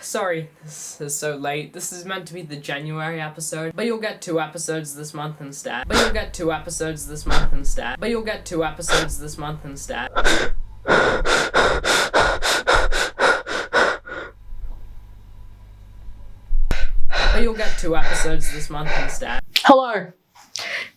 Sorry, this is so late. This is meant to be the January episode, but you'll get 2 episodes this month instead. But you'll get 2 episodes this month instead. But you'll get 2 episodes this month instead. But you'll get 2 episodes this month instead. Hello,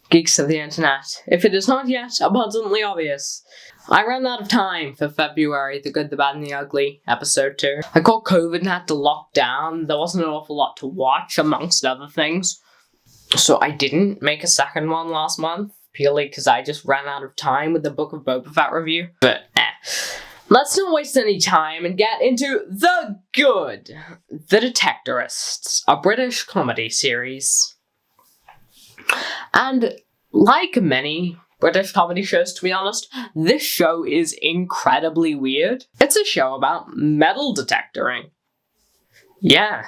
geeks of the internet. If it is not yet abundantly obvious, I ran out of time for February, The Good, the Bad, and the Ugly, episode 2. I caught COVID and had to lock down. There wasn't an awful lot to watch, amongst other things. So I didn't make a second one last month, purely because I just ran out of time with the Book of Boba Fett review. But let's not waste any time and get into The Good, The Detectorists, a British comedy series. And like many British comedy shows, to be honest, this show is incredibly weird. It's a show about metal detectoring. Yeah.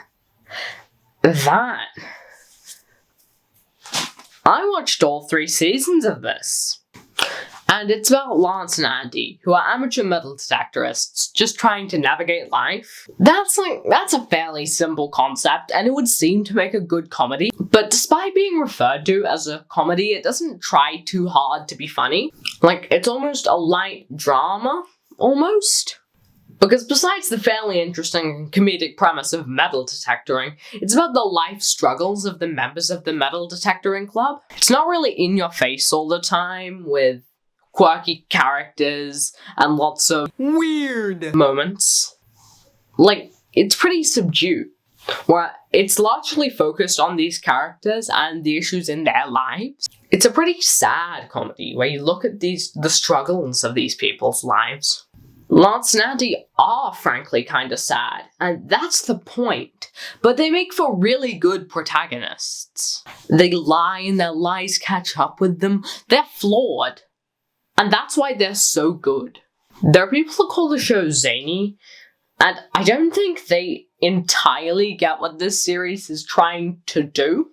That. I watched all 3 seasons of this. And it's about Lance and Andy, who are amateur metal detectorists, just trying to navigate life. That's a fairly simple concept, and it would seem to make a good comedy. But despite being referred to as a comedy, it doesn't try too hard to be funny. It's almost a light drama, almost. Because besides the fairly interesting comedic premise of metal detectoring, it's about the life struggles of the members of the metal detectoring club. It's not really in your face all the time, with quirky characters and lots of weird moments. It's pretty subdued, where it's largely focused on these characters and the issues in their lives. It's a pretty sad comedy, where you look at the struggles of these people's lives. Lance and Andy are frankly kinda sad, and that's the point, but they make for really good protagonists. They lie and their lies catch up with them. They're flawed. And that's why they're so good. There are people who call the show zany, and I don't think they entirely get what this series is trying to do.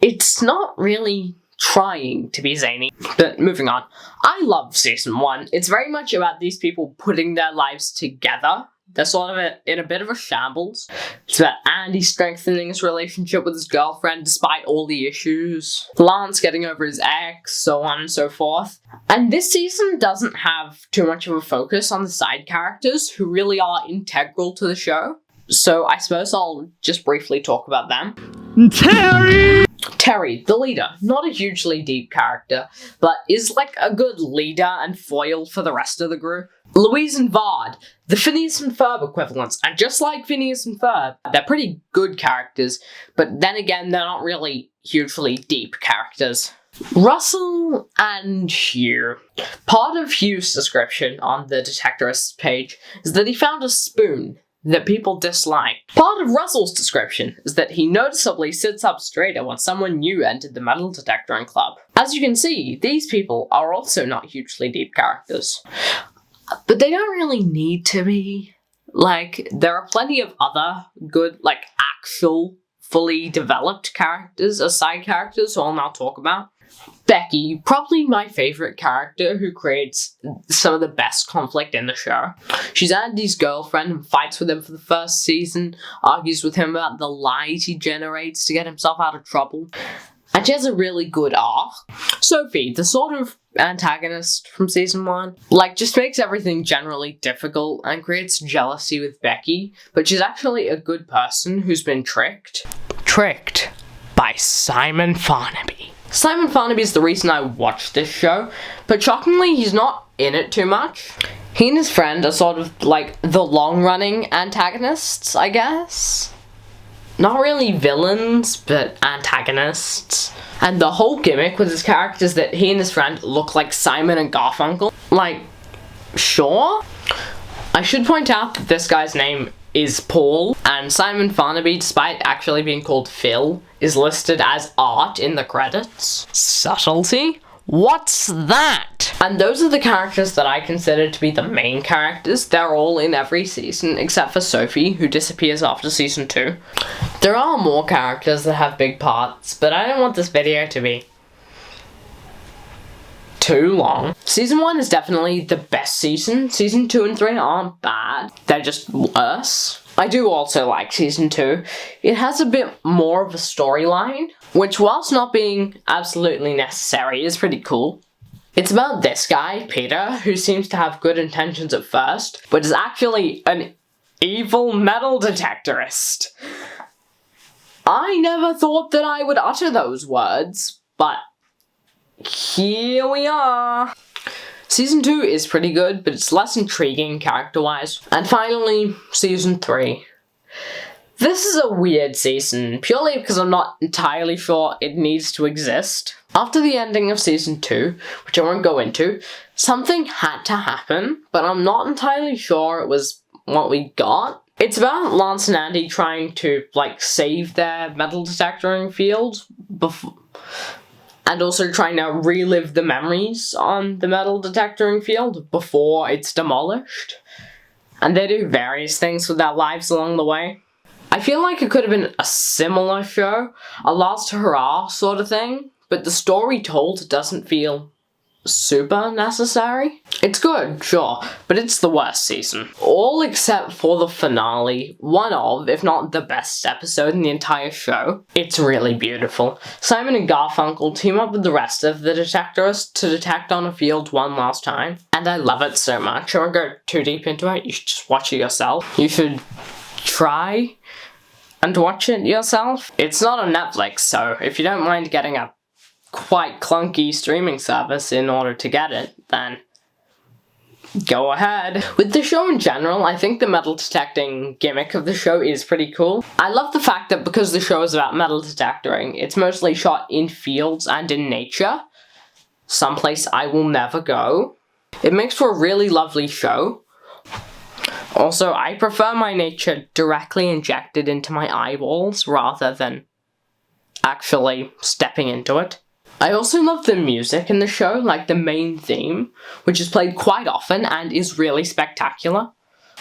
It's not really trying to be zany. But moving on. I love season 1. It's very much about these people putting their lives together. They're sort of in a bit of a shambles. It's about Andy strengthening his relationship with his girlfriend despite all the issues, Lance getting over his ex, so on and so forth. And this season doesn't have too much of a focus on the side characters, who really are integral to the show. So I suppose I'll just briefly talk about them. Terry, the leader, not a hugely deep character, but is a good leader and foil for the rest of the group. Louise and Vard, the Phineas and Ferb equivalents, and just like Phineas and Ferb, they're pretty good characters, but then again, they're not really hugely deep characters. Russell and Hugh. Part of Hugh's description on the Detectorists page is that he found a spoon that people dislike. Part of Russell's description is that he noticeably sits up straighter when someone new entered the metal detectoring club. As you can see, these people are also not hugely deep characters. But they don't really need to be. There are plenty of other good, actual, fully developed characters as side characters who I'll now talk about. Becky, probably my favorite character, who creates some of the best conflict in the show. She's Andy's girlfriend and fights with him for the first season, argues with him about the lies he generates to get himself out of trouble. And she has a really good arc. Sophie, the sort of antagonist from season 1, just makes everything generally difficult and creates jealousy with Becky, but she's actually a good person who's been tricked. Tricked by Simon Farnaby. Simon Farnaby is the reason I watched this show, but shockingly, he's not in it too much. He and his friend are sort of the long-running antagonists, I guess. Not really villains, but antagonists. And the whole gimmick with his character is that he and his friend look like Simon and Garfunkel. Sure? I should point out that this guy's name is Paul, and Simon Farnaby, despite actually being called Phil, is listed as Art in the credits. Subtlety? What's that? And those are the characters that I consider to be the main characters. They're all in every season, except for Sophie, who disappears after season 2. There are more characters that have big parts, but I don't want this video to be too long. Season 1 is definitely the best season. Season 2 and 3 aren't bad. They're just worse. I do also like season 2. It has a bit more of a storyline, which whilst not being absolutely necessary is pretty cool. It's about this guy, Peter, who seems to have good intentions at first, but is actually an evil metal detectorist. I never thought that I would utter those words, but here we are. Season 2 is pretty good, but it's less intriguing character-wise. And finally, Season 3. This is a weird season, purely because I'm not entirely sure it needs to exist. After the ending of Season 2, which I won't go into, something had to happen, but I'm not entirely sure it was what we got. It's about Lance and Andy trying to, save their metal detectoring field and also trying to relive the memories on the metal detectoring field before it's demolished. And they do various things with their lives along the way. I feel like it could have been a similar show, a last hurrah sort of thing, but the story told doesn't feel super necessary. It's good, sure, but it's the worst season. All except for the finale, one of, if not the best episode in the entire show. It's really beautiful. Simon and Garfunkel team up with the rest of the Detectorists to detect on a field one last time, and I love it so much. I won't go too deep into it, you should just watch it yourself. You should try and watch it yourself. It's not on Netflix, so if you don't mind getting a quite clunky streaming service in order to get it, then go ahead. With the show in general, I think the metal detecting gimmick of the show is pretty cool. I love the fact that because the show is about metal detectoring, it's mostly shot in fields and in nature, someplace I will never go. It makes for a really lovely show. Also, I prefer my nature directly injected into my eyeballs rather than actually stepping into it. I also love the music in the show, like the main theme, which is played quite often and is really spectacular.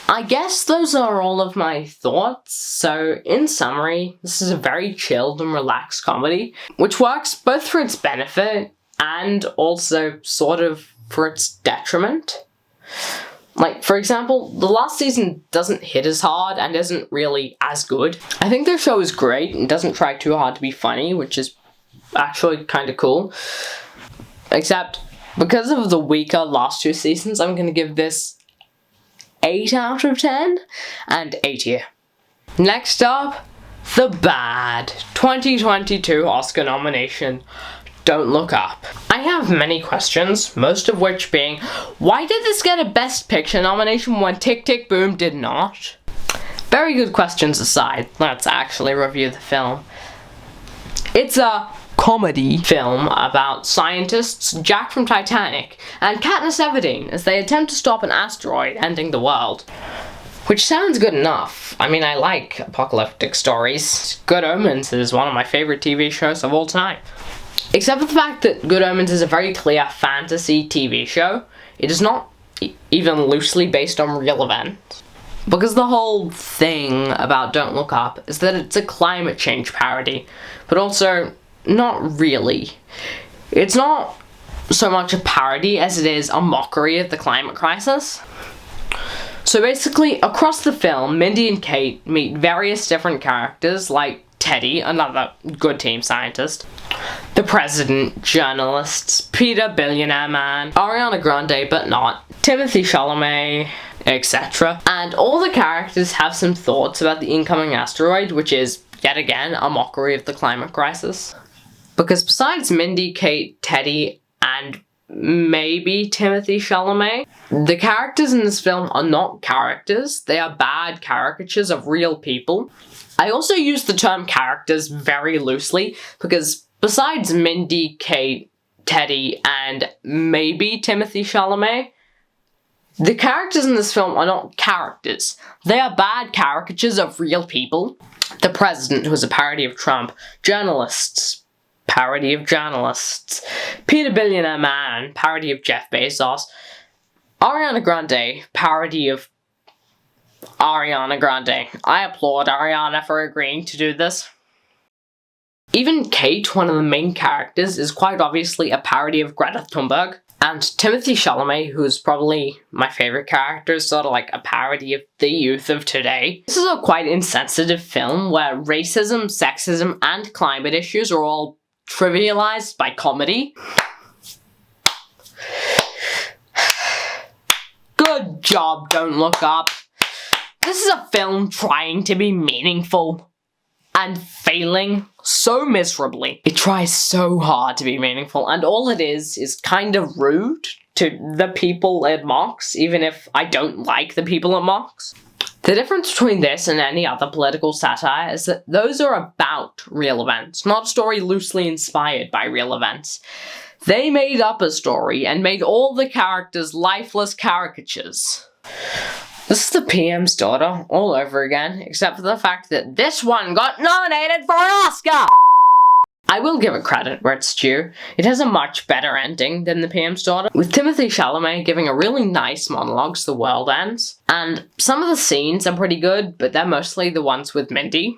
I guess those are all of my thoughts, so in summary, this is a very chilled and relaxed comedy, which works both for its benefit and also sort of for its detriment. For example, the last season doesn't hit as hard and isn't really as good. I think their show is great and doesn't try too hard to be funny, which is actually kind of cool. Except, because of the weaker last 2 seasons, I'm going to give this 8 out of 10 and 8 here. Next up, the bad 2022 Oscar nomination, Don't Look Up. I have many questions, most of which being, why did this get a Best Picture nomination when Tick Tick Boom did not? Very good questions aside, let's actually review the film. It's a comedy film about scientists Jack from Titanic and Katniss Everdeen as they attempt to stop an asteroid ending the world. Which sounds good enough. I mean, I like apocalyptic stories. Good Omens is one of my favorite TV shows of all time. Except for the fact that Good Omens is a very clear fantasy TV show. It is not even loosely based on real events. Because the whole thing about Don't Look Up is that it's a climate change parody, but also not really. It's not so much a parody as it is a mockery of the climate crisis. So basically, across the film, Mindy and Kate meet various different characters like Teddy, another good team scientist, the president, journalists, Peter, billionaire man, Ariana Grande but not, Timothy Chalamet, etc. And all the characters have some thoughts about the incoming asteroid, which is, yet again, a mockery of the climate crisis. Because besides Mindy, Kate, Teddy, and maybe Timothy Chalamet, the characters in this film are not characters, they are bad caricatures of real people. I also use the term characters very loosely, because besides Mindy, Kate, Teddy, and maybe Timothy Chalamet, the characters in this film are not characters. They are bad caricatures of real people. The president, who is a parody of Trump, journalists, parody of journalists, Peter Billionaire Man, parody of Jeff Bezos, Ariana Grande, parody of Ariana Grande. I applaud Ariana for agreeing to do this. Even Kate, one of the main characters, is quite obviously a parody of Greta Thunberg. And Timothy Chalamet, who is probably my favorite character, is sort of like a parody of the youth of today. This is a quite insensitive film where racism, sexism, and climate issues are all trivialized by comedy. Good job, Don't Look Up. This is a film trying to be meaningful and failing so miserably. It tries so hard to be meaningful, and all it is kind of rude to the people it mocks, even if I don't like the people it mocks. The difference between this and any other political satire is that those are about real events, not a story loosely inspired by real events. They made up a story and made all the characters lifeless caricatures. This is the PM's daughter all over again, except for the fact that this one got nominated for an Oscar! I will give it credit where it's due. It has a much better ending than the PM's daughter, with Timothy Chalamet giving a really nice monologue as the world ends. And some of the scenes are pretty good, but they're mostly the ones with Mindy.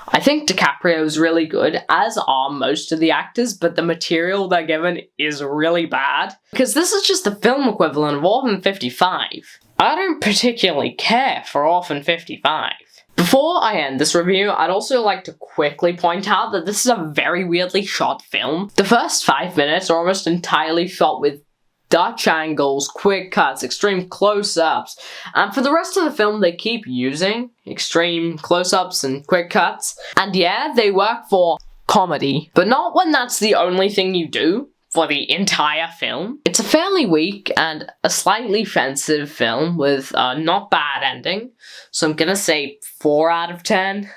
I think DiCaprio is really good, as are most of the actors, but the material they're given is really bad. Because this is just the film equivalent of Orphan 55. I don't particularly care for Orphan 55. Before I end this review, I'd also like to quickly point out that this is a very weirdly shot film. The first 5 minutes are almost entirely shot with Dutch angles, quick cuts, extreme close-ups, and for the rest of the film they keep using extreme close-ups and quick cuts. And yeah, they work for comedy, but not when that's the only thing you do for the entire film. It's a fairly weak and a slightly offensive film with a not bad ending, so I'm gonna say 4 out of 10.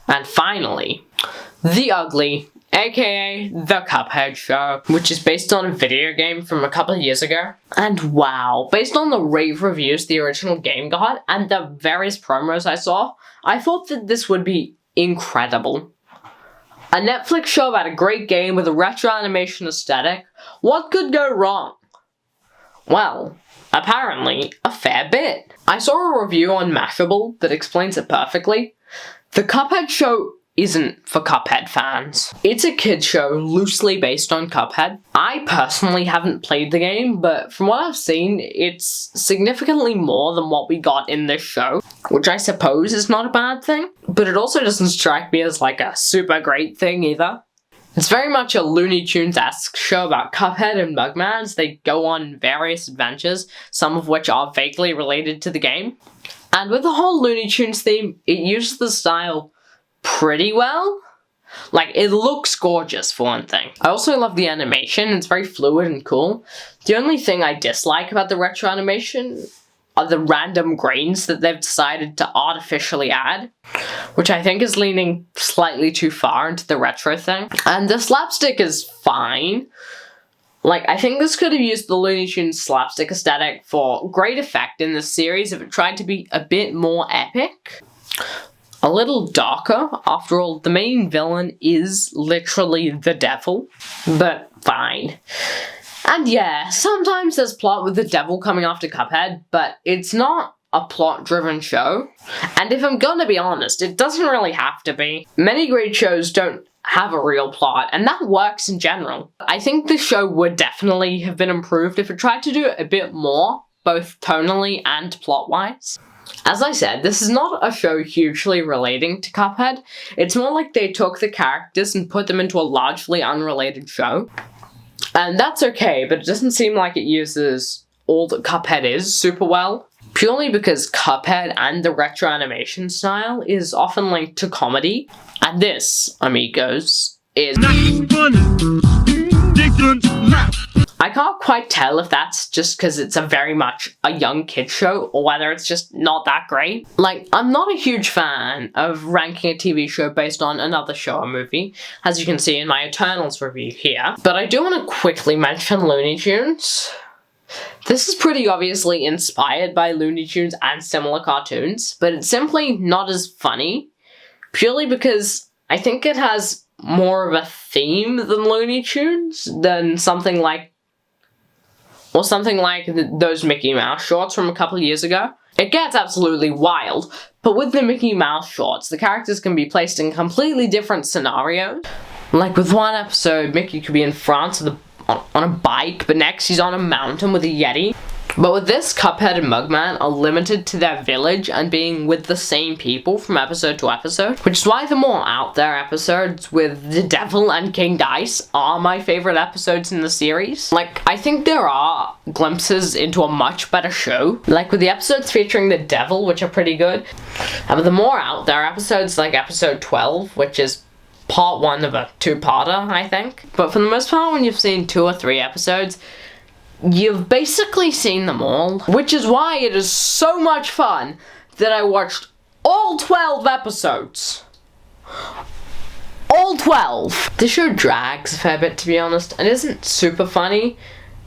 And finally, The Ugly, aka The Cuphead Show, which is based on a video game from a couple of years ago. And wow, based on the rave reviews the original game got and the various promos I saw, I thought that this would be incredible. A Netflix show about a great game with a retro animation aesthetic. What could go wrong? Well, apparently a fair bit. I saw a review on Mashable that explains it perfectly. The Cuphead Show isn't for Cuphead fans. It's a kid's show loosely based on Cuphead. I personally haven't played the game, but from what I've seen, it's significantly more than what we got in this show, which I suppose is not a bad thing, but it also doesn't strike me as like a super great thing either. It's very much a Looney Tunes-esque show about Cuphead and Mugman as they go on various adventures, some of which are vaguely related to the game. And with the whole Looney Tunes theme, it uses the style pretty well. Like, it looks gorgeous for one thing. I also love the animation, it's very fluid and cool. The only thing I dislike about the retro animation are the random grains that they've decided to artificially add, which I think is leaning slightly too far into the retro thing. And the slapstick is fine. Like, I think this could have used the Looney Tunes slapstick aesthetic for great effect in this series if it tried to be a bit more epic. A little darker. After all, the main villain is literally the devil, but fine. And yeah, sometimes there's plot with the devil coming after Cuphead, but it's not a plot-driven show. And if I'm gonna be honest, it doesn't really have to be. Many great shows don't have a real plot, and that works in general. I think the show would definitely have been improved if it tried to do a bit more, both tonally and plot-wise. As I said, this is not a show hugely relating to Cuphead. It's more like they took the characters and put them into a largely unrelated show. And that's okay, but it doesn't seem like it uses all that Cuphead is super well. Purely because Cuphead and the retro animation style is often linked to comedy. And this, amigos, is... I can't quite tell if that's just because it's a very much a young kid show or whether it's just not that great. Like, I'm not a huge fan of ranking a TV show based on another show or movie, as you can see in my Eternals review here. But I do want to quickly mention Looney Tunes. This is pretty obviously inspired by Looney Tunes and similar cartoons, but it's simply not as funny, purely because I think it has more of a theme than Looney Tunes, than something like those Mickey Mouse shorts from a couple of years ago. It gets absolutely wild, but with the Mickey Mouse shorts, the characters can be placed in completely different scenarios. Like with one episode, Mickey could be in France with on a bike, but next he's on a mountain with a Yeti. But with this, Cuphead and Mugman are limited to their village and being with the same people from episode to episode, which is why the more out there episodes with the Devil and King Dice are my favorite episodes in the series. Like, I think there are glimpses into a much better show, like with the episodes featuring the Devil, which are pretty good, and with the more out there episodes like episode 12, which is part 1 of a 2-parter, I think. But for the most part, when you've seen 2 or 3 episodes, you've basically seen them all, which is why it is so much fun that I watched all 12 episodes. All 12! The show drags a fair bit, to be honest, and isn't super funny,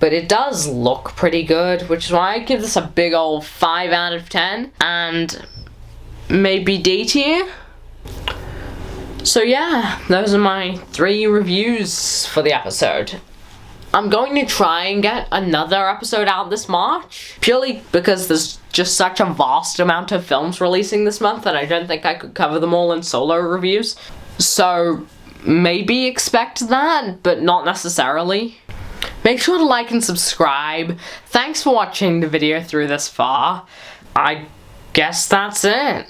but it does look pretty good, which is why I give this a big old 5 out of 10, and maybe D tier. So yeah, those are my 3 reviews for the episode. I'm going to try and get another episode out this March, purely because there's just such a vast amount of films releasing this month that I don't think I could cover them all in solo reviews. So maybe expect that, but not necessarily. Make sure to like and subscribe. Thanks for watching the video through this far. I guess that's it.